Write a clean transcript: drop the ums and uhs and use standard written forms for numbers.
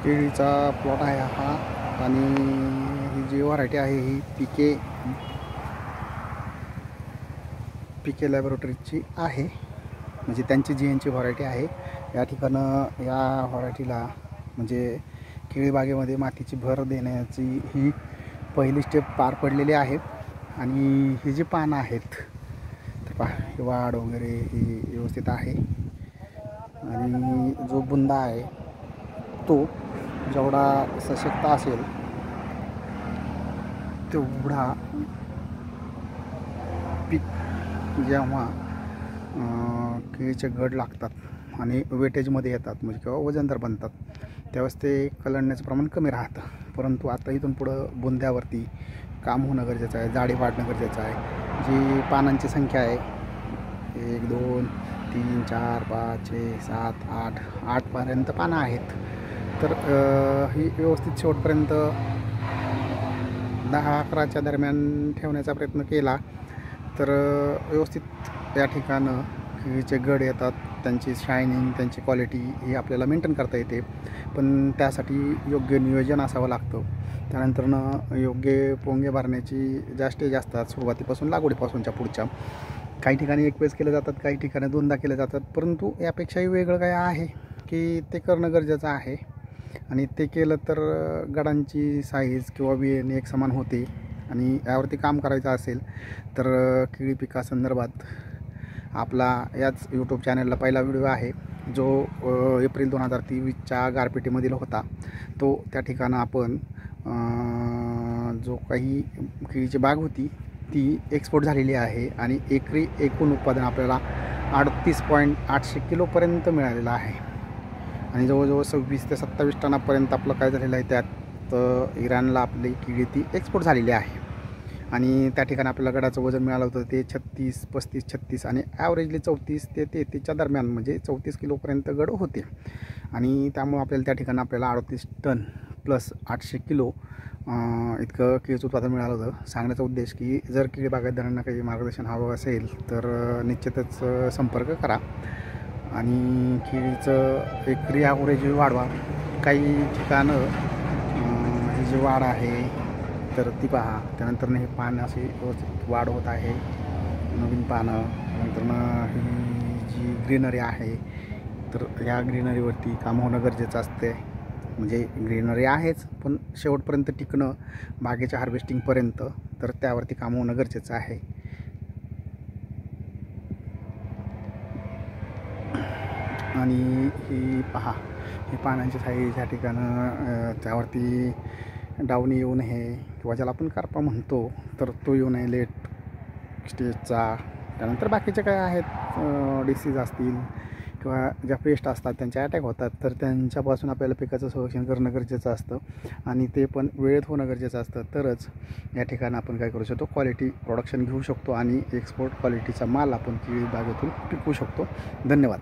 केळीचा प्लॉट आहे हा आणि ही जी व्हरायटी आहे ही पीके लॅबोरेटरीची आहे, म्हणजे त्यांची GNची व्हरायटी आहे. या ठिकाणं या व्हरायटीला म्हणजे केळी बागेमध्ये मातीची भर देण्याची ही पहिली स्टेप पार पडलेली आहे. आणि ही जी पानं आहेत तर पहा, वाढ वगैरे ही व्यवस्थित आहे आणि जो बुंदा आहे तो जेवढा सशक्त असेल तेवढा पीक जेव्हा केळीचे घड लागतात आणि वेटेजमध्ये येतात म्हणजे किंवा वजनदार बनतात त्यावेळेस ते कलंडण्याचं प्रमाण कमी राहतं. परंतु आता इथून पुढं बुंद्यावरती काम होणं गरजेचं आहे, जाडी वाढणं गरजेचं आहे. जी पानांची संख्या आहे 1 2 3 4 5 6 7 8 पर्यंत पानं आहेत. तर ही व्यवस्थित शेवटपर्यंत 10-11च्या दरम्यान ठेवण्याचा प्रयत्न केला तर व्यवस्थित या ठिकाणं केळीचे घड येतात. त्यांची शायनिंग, त्यांची क्वालिटी ही आपल्याला मेंटेन करता येते. पण त्यासाठी योग्य नियोजन असावं लागतं. त्यानंतरनं योग्य पोंगे भरण्याची ज्या स्टेज असतात सुरुवातीपासून लागवडीपासूनच्या पुढच्या, काही ठिकाणी एक वेळेस केले जातात, काही ठिकाणी 2दा केले जातात. परंतु यापेक्षाही वेगळं काय आहे की ते करणं गरजेचं आहे. आणि ते केलं तर गडांची साईज किंवा वेन एक समान होते. आणि यावरती काम करायचं असेल तर केळी पिकासंदर्भात आपला याच यूट्यूब चॅनलला पहिला व्हिडिओ आहे जो एप्रिल 2023च्या गारपेटीमधील होता. तो त्या ठिकाणं आपण जो काही केळीची बाग होती ती एक्सपोर्ट झालेली आहे आणि एकरी एकूण उत्पादन आपल्याला 38.8 किलोपर्यंत मिळालेलं आहे. आणि जवळजवळ 26 ते 27 टनापर्यंत आपलं काय झालेलं आहे, त्यात इराणला आपली केळी ती एक्सपोर्ट झालेली आहे. आणि त्या ठिकाणी आपल्याला गडाचं वजन मिळालं होतं ते 36, 35, 36 आणि ॲव्हरेजली 34 ते 33च्या दरम्यान म्हणजे 34 किलोपर्यंत गड होते. आणि त्यामुळं आपल्याला त्या ठिकाणी आपल्याला 38 टन प्लस 800 किलो इतकं केळीचं उत्पादन मिळालं होतं. सांगण्याचा उद्देश की जर केळी बागायतदारांना काही मार्गदर्शन हवं असेल तर निश्चितच संपर्क करा आणि केळीचं एकरी ॲव्हरेज वाढवा. काही ठिकाणं ही जी वाढ आहे तर ती पहा. त्यानंतर हे पानं अशी वाढ होत आहे, नवीन पानं. नंतरनं ही जी ग्रीनरी आहे तर ह्या ग्रीनरीवरती काम होणं गरजेचं असते. म्हणजे ग्रीनरी आहेच पण शेवटपर्यंत टिकणं बागेच्या हार्वेस्टिंगपर्यंत, तर त्यावरती काम होणं गरजेचं आहे. आणि ही पहा, ही पानांची साईज ह्या ठिकाणं त्यावरती डाऊन येऊ नये किंवा ज्याला आपण करपा म्हणतो तर तो येऊ नये लेट स्टेजचा. त्यानंतर बाकीचे काय आहेत डिसीज असतील किंवा ज्या पेस्ट असतात त्यांचे अटॅक होतात तर त्यांच्यापासून आपल्याला पिकाचं संरक्षण करणं गरजेचं असतं. आणि ते पण वेळेत होणं गरजेचं असतं. तरच या ठिकाणी आपण काय करू शकतो, क्वालिटी प्रोडक्शन घेऊ शकतो आणि एक्सपोर्ट क्वालिटीचा माल आपण केळी बागेतून पिकवू शकतो. धन्यवाद.